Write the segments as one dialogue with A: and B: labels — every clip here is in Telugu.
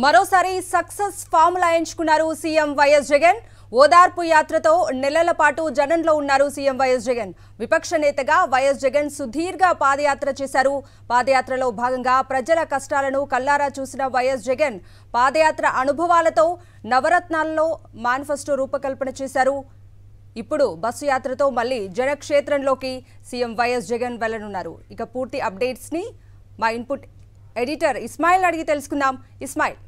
A: మరోసారి సక్సెస్ ఫార్ములా ఎంచుకున్నారు సీఎం వైఎస్ జగన్. ఓదార్పు యాత్రతో నెలల పాటు జనంలో ఉన్నారు సీఎం వైఎస్ జగన్. విపక్ష నేతగా వైఎస్ జగన్ సుదీర్ఘ పాదయాత్ర చేశారు. పాదయాత్రలో భాగంగా ప్రజల కష్టాలను కల్లారా చూసిన వైఎస్ జగన్ పాదయాత్ర అనుభవాలతో నవరత్నాల్లో మేనిఫెస్టో రూపకల్పన చేశారు. ఇప్పుడు బస్సు యాత్రతో మళ్ళీ జనక్షేత్రంలోకి సీఎం వైఎస్ జగన్ వెళ్లనున్నారు. ఇక పూర్తి అప్డేట్స్ ని మా ఇన్పుట్ ఎడిటర్ ఇస్మాయిల్ అడిగి తెలుసుకుందాం. ఇస్మాయిల్,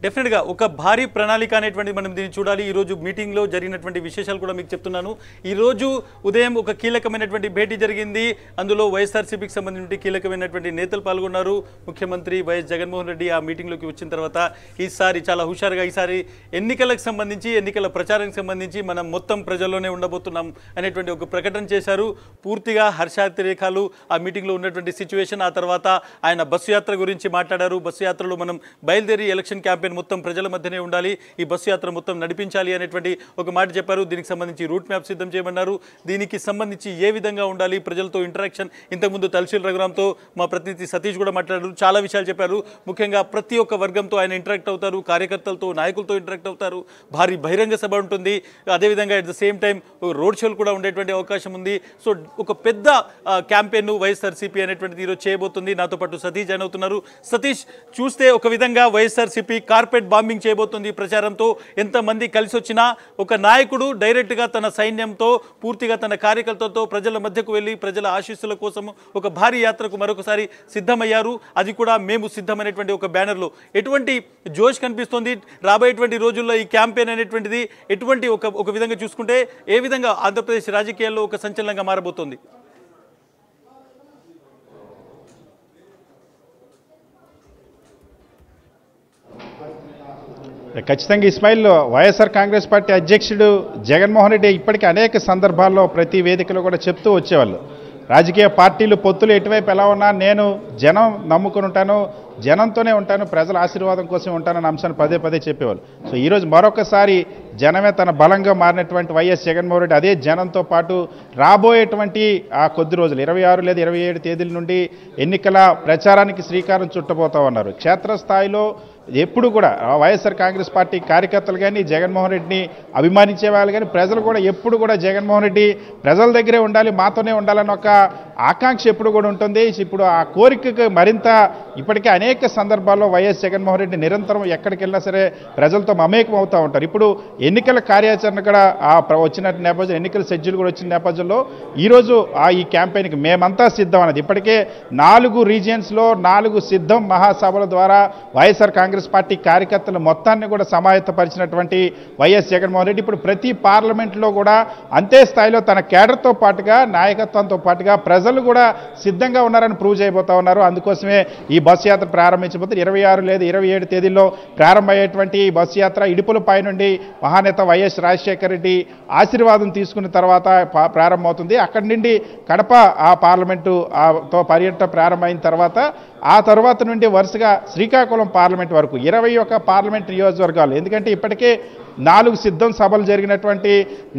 B: డెఫినెట్గా ఒక భారీ ప్రణాళిక అనేటువంటి మనం దీన్ని చూడాలి. ఈరోజు మీటింగ్లో జరిగినటువంటి విశేషాలు కూడా మీకు చెప్తున్నాను. ఈరోజు ఉదయం ఒక కీలకమైనటువంటి భేటీ జరిగింది. అందులో వైఎస్ఆర్సీపీకి సంబంధించిన కీలకమైనటువంటి నేతలు పాల్గొన్నారు. ముఖ్యమంత్రి వైఎస్ జగన్మోహన్ రెడ్డి ఆ మీటింగ్లోకి వచ్చిన తర్వాత ఈసారి చాలా హుషారుగా ఈసారి ఎన్నికలకు సంబంధించి ఎన్నికల ప్రచారానికి సంబంధించి మనం మొత్తం ప్రజల్లోనే ఉండబోతున్నాం అనేటువంటి ఒక ప్రకటన చేశారు. పూర్తిగా హర్షాతిరేకాలు ఆ మీటింగ్లో ఉన్నటువంటి సిచ్యువేషన్. ఆ తర్వాత ఆయన బస్సు యాత్ర గురించి మాట్లాడారు. బస్సు యాత్రలో మనం బయలుదేరి ఎలక్షన్ క్యాంపెయిన్ మొత్తం ప్రజల మధ్యనే ఉండాలి, ఈ బస్సు యాత్ర మొత్తం నడిపించాలి అనేటువంటి ఒక మాట చెప్పారు. దీనికి సంబంధించి రూట్ మ్యాప్ సిద్ధం చేయమన్నారు. దీనికి సంబంధించి ఏ విధంగా ఉండాలి ప్రజలతో ఇంటరాక్షన్, ఇంతకుముందు తలశీల్ రఘురామ్తో మా ప్రతినిధి సతీష్ కూడా మాట్లాడారు. చాలా విషయాలు చెప్పారు. ముఖ్యంగా ప్రతి ఒక్క వర్గంతో ఆయన ఇంటరాక్ట్ అవుతారు, కార్యకర్తలతో నాయకులతో ఇంటరాక్ట్ అవుతారు. భారీ బహిరంగ సభ ఉంటుంది. అదేవిధంగా at the same time road షోలు కూడా ఉండేటువంటి అవకాశం ఉంది. సో ఒక పెద్ద క్యాంపెయిన్ వైఎస్ఆర్సీపీ అనేటువంటిది ఈరోజు చేయబోతుంది. నాతో పాటు సతీష్ జాయిన్ అవుతున్నారు. సతీష్, చూస్తే ఒక విధంగా వైఎస్ఆర్సీపీ కార్పెట్ బాంబింగ్ చేయబోతుంది ప్రచారంతో. ఎంతమంది కలిసి వచ్చినా ఒక నాయకుడు డైరెక్ట్గా తన సైన్యంతో పూర్తిగా తన కార్యకర్తలతో ప్రజల మధ్యకు వెళ్ళి ప్రజల ఆశీస్సుల కోసం ఒక భారీ యాత్రకు మరొకసారి సిద్ధమయ్యారు. అది కూడా మేము సిద్ధమైనటువంటి ఒక బ్యానర్లో. ఎటువంటి జోష్ కనిపిస్తుంది రాబోయేటువంటి రోజుల్లో ఈ క్యాంపెయిన్ అనేటువంటిది? ఎటువంటి ఒక విధంగా చూసుకుంటే ఏ విధంగా ఆంధ్రప్రదేశ్ రాజకీయాల్లో ఒక సంచలనంగా మారబోతోంది?
C: ఖచ్చితంగా ఇస్మాయిల్, వైఎస్ఆర్ కాంగ్రెస్ పార్టీ అధ్యక్షుడు జగన్మోహన్ రెడ్డి ఇప్పటికీ అనేక సందర్భాల్లో ప్రతి వేదికలో కూడా చెప్తూ వచ్చేవాళ్ళు, రాజకీయ పార్టీలు పొత్తులు ఎటువైపు ఎలా ఉన్నా నేను జనం నమ్ముకుని ఉంటాను, జనంతోనే ఉంటాను, ప్రజల ఆశీర్వాదం కోసం ఉంటానన్న అంశాన్ని పదే పదే చెప్పేవాళ్ళు. సో ఈరోజు మరొకసారి జనమే తన బలంగా మారినటువంటి వైఎస్ జగన్మోహన్ రెడ్డి అదే జనంతో పాటు రాబోయేటువంటి ఆ కొద్ది రోజులు 26 లేదా 27 తేదీల నుండి ఎన్నికల ప్రచారానికి శ్రీకారం చుట్టబోతా ఉన్నారు. క్షేత్రస్థాయిలో ఎప్పుడు కూడా వైఎస్ఆర్ కాంగ్రెస్ పార్టీ కార్యకర్తలు కానీ జగన్మోహన్ రెడ్డిని అభిమానించే వాళ్ళు కానీ ప్రజలు కూడా ఎప్పుడు కూడా జగన్మోహన్ రెడ్డి ప్రజల దగ్గరే ఉండాలి, మాతోనే ఉండాలని ఒక ఆకాంక్ష ఎప్పుడు కూడా ఉంటుంది. ఇప్పుడు ఆ కోరికకు మరింత ఇప్పటికే అనేక సందర్భాల్లో వైఎస్ జగన్మోహన్ రెడ్డి నిరంతరం ఎక్కడికి వెళ్ళినా సరే ప్రజలతో మమేకం అవుతూ ఉంటారు. ఇప్పుడు ఎన్నికల కార్యాచరణ కూడా వచ్చిన నేపథ్యం, ఎన్నికల షెడ్యూల్ కూడా వచ్చిన నేపథ్యంలో ఈరోజు ఈ క్యాంపెయిన్కి మేమంతా సిద్ధం అన్నది. ఇప్పటికే 4 రీజియన్స్లో 4 సిద్ధం మహాసభల ద్వారా వైఎస్ఆర్ కాంగ్రెస్ పార్టీ కార్యకర్తలు మొత్తాన్ని కూడా సమాయత్తపరిచినటువంటి వైఎస్ జగన్మోహన్ రెడ్డి ఇప్పుడు ప్రతి పార్లమెంట్లో కూడా అంతే స్థాయిలో తన కేడర్తో పాటుగా నాయకత్వంతో పాటుగా ప్రజలు కూడా సిద్ధంగా ఉన్నారని ప్రూవ్ చేయబోతా ఉన్నారు. అందుకోసమే ఈ బస్సు యాత్ర ప్రారంభించబోతుంది. 26 లేదా 27 తేదీల్లో ప్రారంభమయ్యేటువంటి ఈ బస్సు యాత్ర ఇడుపులపై నుండి మహానేత వైఎస్ రాజశేఖర రెడ్డి ఆశీర్వాదం తీసుకున్న తర్వాత ప్రారంభమవుతుంది. అక్కడి నుండి కడప పార్లమెంటుతో పర్యటన ప్రారంభమైన తర్వాత ఆ తర్వాత నుండి వరుసగా శ్రీకాకుళం పార్లమెంట్ వరకు 21 పార్లమెంట్ నియోజకవర్గాలు, ఎందుకంటే ఇప్పటికే 4 సిద్ధం సభలు జరిగినటువంటి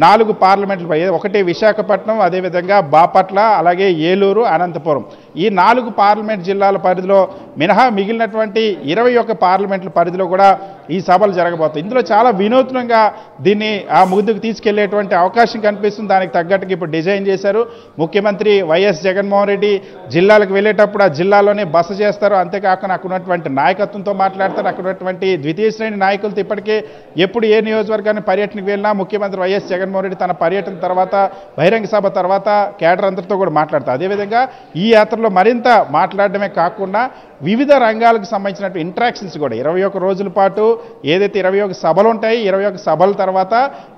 C: 4 పార్లమెంట్లు, ఒకటి విశాఖపట్నం, అదేవిధంగా బాపట్ల, అలాగే ఏలూరు, అనంతపురం, ఈ 4 పార్లమెంట్ జిల్లాల పరిధిలో మినహా మిగిలినటువంటి 21 పార్లమెంట్ల పరిధిలో కూడా ఈ సభలు జరగబోతాయి. ఇందులో చాలా వినూత్నంగా దీన్ని ముందుకు తీసుకెళ్లేటువంటి అవకాశం కనిపిస్తుంది. దానికి తగ్గట్టుగా ఇప్పుడు డిజైన్ చేశారు. ముఖ్యమంత్రి వైఎస్ జగన్మోహన్ రెడ్డి జిల్లాలకు వెళ్ళేటప్పుడు ఆ జిల్లాలోనే బస చేస్తారు. అంతేకాకుండా అక్కడ ఉన్నటువంటి నాయకత్వంతో మాట్లాడతారు. అక్కడ ఉన్నటువంటి ద్వితీయ శ్రేణి నాయకులతో ఇప్పటికే ఎప్పుడు ఏ నియోజకవర్గాన్ని పర్యటనకు వెళ్ళినా ముఖ్యమంత్రి వైఎస్ జగన్మోహన్ రెడ్డి తన పర్యటన తర్వాత బహిరంగ సభ తర్వాత కేడర్ అందరితో కూడా మాట్లాడతారు. అదేవిధంగా ఈ యాత్రలో మరింత మాట్లాడడమే కాకుండా వివిధ రంగాలకు సంబంధించినటువంటి ఇంటరాక్షన్స్ కూడా 21 రోజుల పాటు ఏదైతే 21 సభలు ఉంటాయి, 21 సభల తర్వాత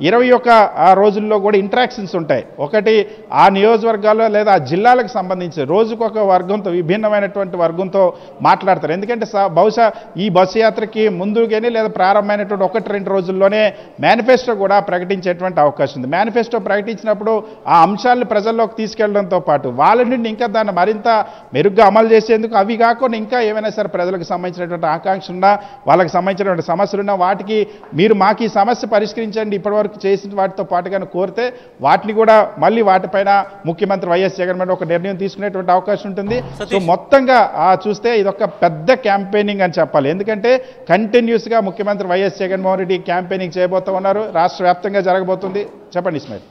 C: 21 రోజుల్లో కూడా ఇంటరాక్షన్స్ ఉంటాయి. ఒకటి ఆ నియోజకవర్గాల్లో లేదా ఆ జిల్లాలకు సంబంధించి రోజుకొక వర్గంతో, విభిన్నమైనటువంటి వర్గంతో మాట్లాడతారు. ఎందుకంటే బహుశా ఈ బస్సు యాత్రకి ముందుగానే లేదా ప్రారంభమైనటువంటి 1-2 రోజుల్లోనే మేనిఫెస్టో కూడా ప్రకటించేటువంటి అవకాశం ఉంది. మేనిఫెస్టో ప్రకటించినప్పుడు ఆ అంశాలను ప్రజల్లోకి తీసుకెళ్లడంతో పాటు వాళ్ళ నుండి ఇంకా దాన్ని మరింత మెరుగ్గా అమలు చేసేందుకు అవి కాకుండా ఇంకా ఏమైనా సరే ప్రజలకు సంబంధించినటువంటి ఆకాంక్ష ఉన్నా, వాళ్ళకి సంబంధించినటువంటి సమస్యలు ఉన్నా వాటికి మీరు మాకు ఈ సమస్య పరిష్కరించండి ఇప్పటివరకు చేసిన వాటితో పాటుగా కోరితే వాటిని కూడా మళ్ళీ వాటిపైన ముఖ్యమంత్రి వైఎస్ జగన్మోహన్ ఒక నిర్ణయం తీసుకునేటువంటి అవకాశం ఉంటుంది. సో మొత్తంగా ఆ చూస్తే ఇదొక పెద్ద క్యాంపెయినింగ్ అని చెప్పాలి. ఎందుకంటే కంటిన్యూస్గా ముఖ్యమంత్రి వైఎస్ జగన్మోహన్ రెడ్డి క్యాంపెయినింగ్ చేయబోతూ ఉన్నారు. రాష్ట్ర వ్యాప్తంగా జరగబోతుంది. చెప్పండి ఇస్మాయిల్.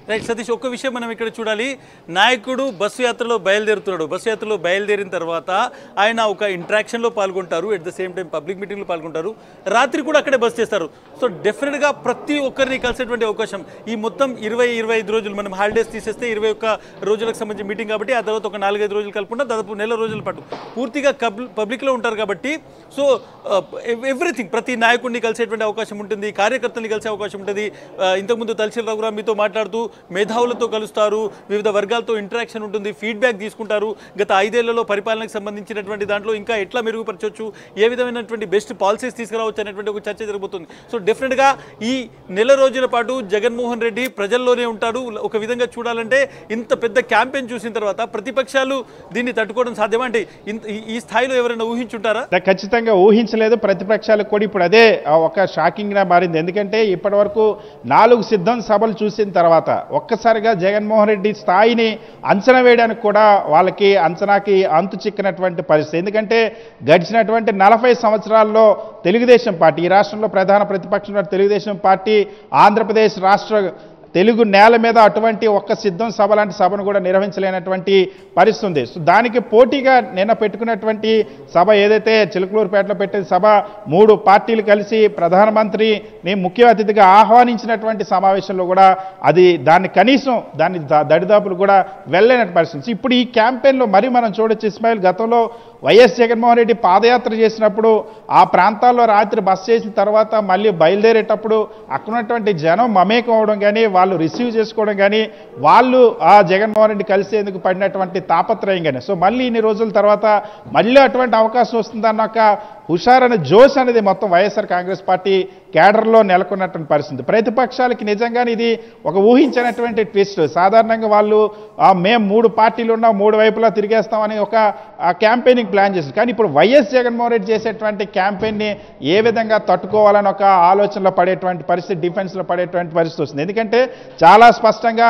B: రైట్ సతీష్, ఒక్క విషయం మనం ఇక్కడ చూడాలి. నాయకుడు బస్సు యాత్రలో బయలుదేరుతున్నాడు. బస్సు యాత్రలో బయలుదేరిన తర్వాత ఆయన ఒక ఇంట్రాక్షన్లో పాల్గొంటారు, at the same time public మీటింగ్లో పాల్గొంటారు, రాత్రి కూడా అక్కడే బస్ చేస్తారు. సో డెఫినెట్గా ప్రతి ఒక్కరిని కలిసేటువంటి అవకాశం ఈ మొత్తం 20-25 రోజులు, మనం హాలిడేస్ తీసేస్తే 21 రోజులకు సంబంధించి మీటింగ్ కాబట్టి, ఆ తర్వాత ఒక 4-5 రోజులు కలుపుకుంటే దాదాపు నెల రోజుల పాటు పూర్తిగా పబ్లిక్లో ఉంటారు కాబట్టి, సో ఎవ్రీథింగ్ ప్రతి నాయకుడిని కలిసేటువంటి అవకాశం ఉంటుంది, కార్యకర్తల్ని కలిసే అవకాశం ఉంటుంది. ఇంతకుముందు తలసిల్ రఘురామ్ మీతో మాట్లాడుతూ మేధావులతో కలుస్తారు, వివిధ వర్గాలతో ఇంటరాక్షన్ ఉంటుంది, ఫీడ్బ్యాక్ తీసుకుంటారు. గత 5 ఏళ్లలో పరిపాలనకు సంబంధించినటువంటి దాంట్లో ఇంకా ఎట్లా మెరుగుపరచవచ్చు, ఏ విధమైనటువంటి బెస్ట్ పాలసీస్ తీసుకురావచ్చు అనేటువంటి ఒక చర్చ జరగబోతుంది. సో డెఫినెట్గా ఈ నెల రోజుల పాటు జగన్మోహన్ రెడ్డి ప్రజల్లోనే ఉంటాడు. ఒక విధంగా చూడాలంటే ఇంత పెద్ద క్యాంపెయిన్ చూసిన తర్వాత ప్రతిపక్షాలు దీన్ని తట్టుకోవడం సాధ్యమా అంటే ఈ స్థాయిలో ఎవరైనా ఊహించుంటారా?
C: ఖచ్చితంగా ఊహించలేదు. ప్రతిపక్షాలకు కూడా ఇప్పుడు అదే ఒక షాకింగ్గా మారింది. ఎందుకంటే ఇప్పటి వరకు 4 సిద్ధం సభలు చూసిన తర్వాత ఒక్కసారిగా జగన్మోహన్ రెడ్డి స్థాయిని అంచనా వేయడానికి కూడా వాళ్ళకి అంచనాకి అంతు చిక్కినటువంటి పరిస్థితి. ఎందుకంటే గడిచినటువంటి 40 సంవత్సరాల్లో తెలుగుదేశం పార్టీ, ఈ రాష్ట్రంలో ప్రధాన ప్రతిపక్షం తెలుగుదేశం పార్టీ ఆంధ్రప్రదేశ్ రాష్ట్ర తెలుగు నేల మీద అటువంటి ఒక్క సిద్ధం సభ లాంటి సభను కూడా నిర్వహించలేనటువంటి పరిస్థితి ఉంది. సో దానికి పోటీగా నిన్న పెట్టుకున్నటువంటి సభ ఏదైతే చిలుకలూరుపేటలో పెట్టిన సభ, 3 పార్టీలు కలిసి ప్రధానమంత్రిని ముఖ్య అతిథిగా ఆహ్వానించినటువంటి సమావేశంలో కూడా దాన్ని కనీసం దాన్ని దడిదాపులు కూడా వెళ్ళలేని పరిస్థితి. ఇప్పుడు ఈ క్యాంపెయిన్లో మరి మనం చూడొచ్చు ఇస్మాయిల్, గతంలో వైఎస్ జగన్మోహన్ రెడ్డి పాదయాత్ర చేసినప్పుడు ఆ ప్రాంతాల్లో రాత్రి బస్ చేసిన తర్వాత మళ్ళీ బయలుదేరేటప్పుడు అక్కడ ఉన్నటువంటి జనం మమేకం అవడం కానీ, వాళ్ళు రిసీవ్ చేసుకోవడం కానీ, వాళ్ళు ఆ జగన్మోహన్ రెడ్డి కలిసేందుకు పడినటువంటి తాపత్రయం కానీ, సో మళ్ళీ ఇన్ని రోజుల తర్వాత మళ్ళీ అటువంటి అవకాశం వస్తుందన్న ఒక హుషారైన జోష్ అనేది మొత్తం వైఎస్ఆర్ కాంగ్రెస్ పార్టీ కేడర్లో నెలకొన్నటువంటి పరిస్థితి. ప్రతిపక్షాలకి నిజంగానే ఇది ఒక ఊహించినటువంటి ట్విస్ట్. సాధారణంగా వాళ్ళు మేము 3 పార్టీలు ఉన్నాం, 3 వైపులా తిరిగేస్తామని ఒక క్యాంపెయినింగ్ ప్లాన్ చేశారు. కానీ ఇప్పుడు వైఎస్ జగన్మోహన్ రెడ్డి చేసేటువంటి క్యాంపెయిన్ని ఏ విధంగా తట్టుకోవాలని ఒక ఆలోచనలో పడేటువంటి పరిస్థితి, డిఫెన్స్లో పడేటువంటి పరిస్థితి వస్తుంది. ఎందుకంటే చాలా స్పష్టంగా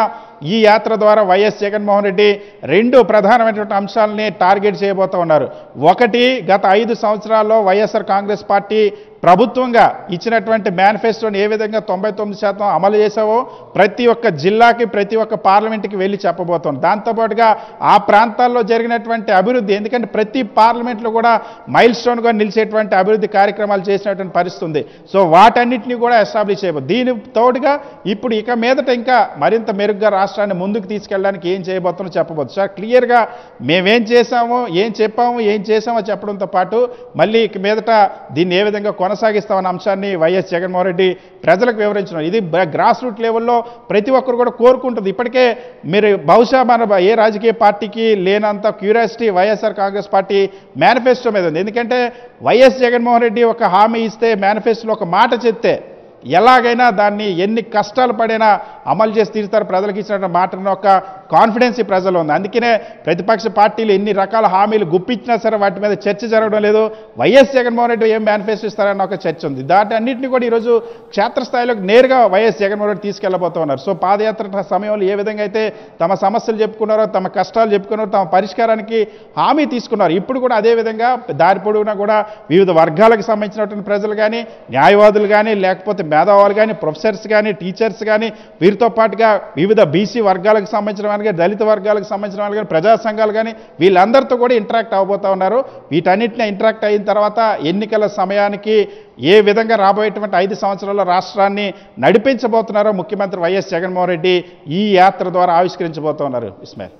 C: ఈ యాత్ర ద్వారా వైఎస్ జగన్మోహన్ రెడ్డి 2 ప్రధానమైనటువంటి అంశాలని టార్గెట్ చేయబోతూ ఉన్నారు. ఒకటి, గత 5 సంవత్సరాల్లో వైఎస్ఆర్ కాంగ్రెస్ పార్టీ ప్రభుత్వంగా ఇచ్చినటువంటి మేనిఫెస్టోని ఏ విధంగా 99% అమలు చేసావో ప్రతి ఒక్క జిల్లాకి, ప్రతి ఒక్క పార్లమెంట్కి వెళ్ళి చెప్పబోతోంది. దాంతోపాటుగా ఆ ప్రాంతాల్లో జరిగినటువంటి అభివృద్ధి, ఎందుకంటే ప్రతి పార్లమెంట్లో కూడా మైల్ స్టోన్గా నిలిచేటువంటి అభివృద్ధి కార్యక్రమాలు చేసినటువంటి పరిస్థితి ఉంది. సో వాటన్నిటిని కూడా ఎస్టాబ్లిష్ చేయబోతుంది. దీని తోడుగా ఇప్పుడు ఇక మీదట ఇంకా మరింత మెరుగ్గా రాష్ట్రాన్ని ముందుకు తీసుకెళ్ళడానికి ఏం చేయబోతుందో చెప్పబోతుంది. సార్ క్లియర్గా మేమేం చేశామో, ఏం చెప్పామో, ఏం చేసామో చెప్పడంతో పాటు మళ్ళీ ఇక మీదట దీన్ని ఏ విధంగా కొనసాగిస్తామన్న అంశాన్ని వైఎస్ జగన్మోహన్ రెడ్డి ప్రజలకు వివరించినారు. ఇది గ్రాస్ రూట్ లెవెల్లో ప్రతి ఒక్కరు కూడా కోరుకుంటుంది. ఇప్పటికే మీరు బహుశా మన ఏ రాజకీయ పార్టీకి లేనంత curiosity YSR Congress party manifesto మీద ఉంది. ఎందుకంటే వైఎస్ జగన్మోహన్ రెడ్డి ఒక హామీ ఇస్తే, మేనిఫెస్టోలో ఒక మాట చెప్తే ఎలాగైనా దాన్ని ఎన్ని కష్టాలు పడైనా అమలు చేసి తీరుతారు. ప్రజలకు ఇచ్చిన మాటను ఒక కాన్ఫిడెన్స్ ఈ ప్రజలు ఉంది. అందుకనే ప్రతిపక్ష పార్టీలు ఎన్ని రకాల హామీలు గుప్పించినా సరే వాటి మీద చర్చ జరగడం లేదు. వైఎస్ జగన్మోహన్ రెడ్డి ఏం మేనిఫెస్టో ఇస్తారన్న ఒక చర్చ ఉంది. దాటి అన్నింటినీ కూడా ఈరోజు క్షేత్రస్థాయిలోకి నేరుగా వైఎస్ జగన్మోహన్ రెడ్డి తీసుకెళ్లబోతున్నారు. సో పాదయాత్ర సమయంలో ఏ విధంగా అయితే తమ సమస్యలు చెప్పుకున్నారో, తమ కష్టాలు చెప్పుకున్నారో, తమ పరిష్కారానికి హామీ తీసుకున్నారు, ఇప్పుడు కూడా అదేవిధంగా దారి పొడవునా కూడా వివిధ వర్గాలకు సంబంధించినటువంటి ప్రజలు కానీ, న్యాయవాదులు కానీ, లేకపోతే మేధావులు కానీ, ప్రొఫెసర్స్ కానీ, టీచర్స్ కానీ, వీరితో పాటుగా వివిధ బీసీ వర్గాలకు సంబంధించిన వాళ్ళు కానీ, దళిత వర్గాలకు సంబంధించిన వాళ్ళు కానీ, ప్రజా సంఘాలు కానీ, వీళ్ళందరితో కూడా ఇంటరాక్ట్ అవబోతూ ఉన్నారు. వీటన్నిటిని ఇంటరాక్ట్ అయిన తర్వాత ఎన్నికల సమయానికి ఏ విధంగా రాబోయేటువంటి 5 సంవత్సరాల రాష్ట్రాన్ని నడిపించబోతున్నారో ముఖ్యమంత్రి వైఎస్ జగన్మోహన్ రెడ్డి ఈ యాత్ర ద్వారా ఆవిష్కరించబోతున్నారు. ఇస్మాయిల్.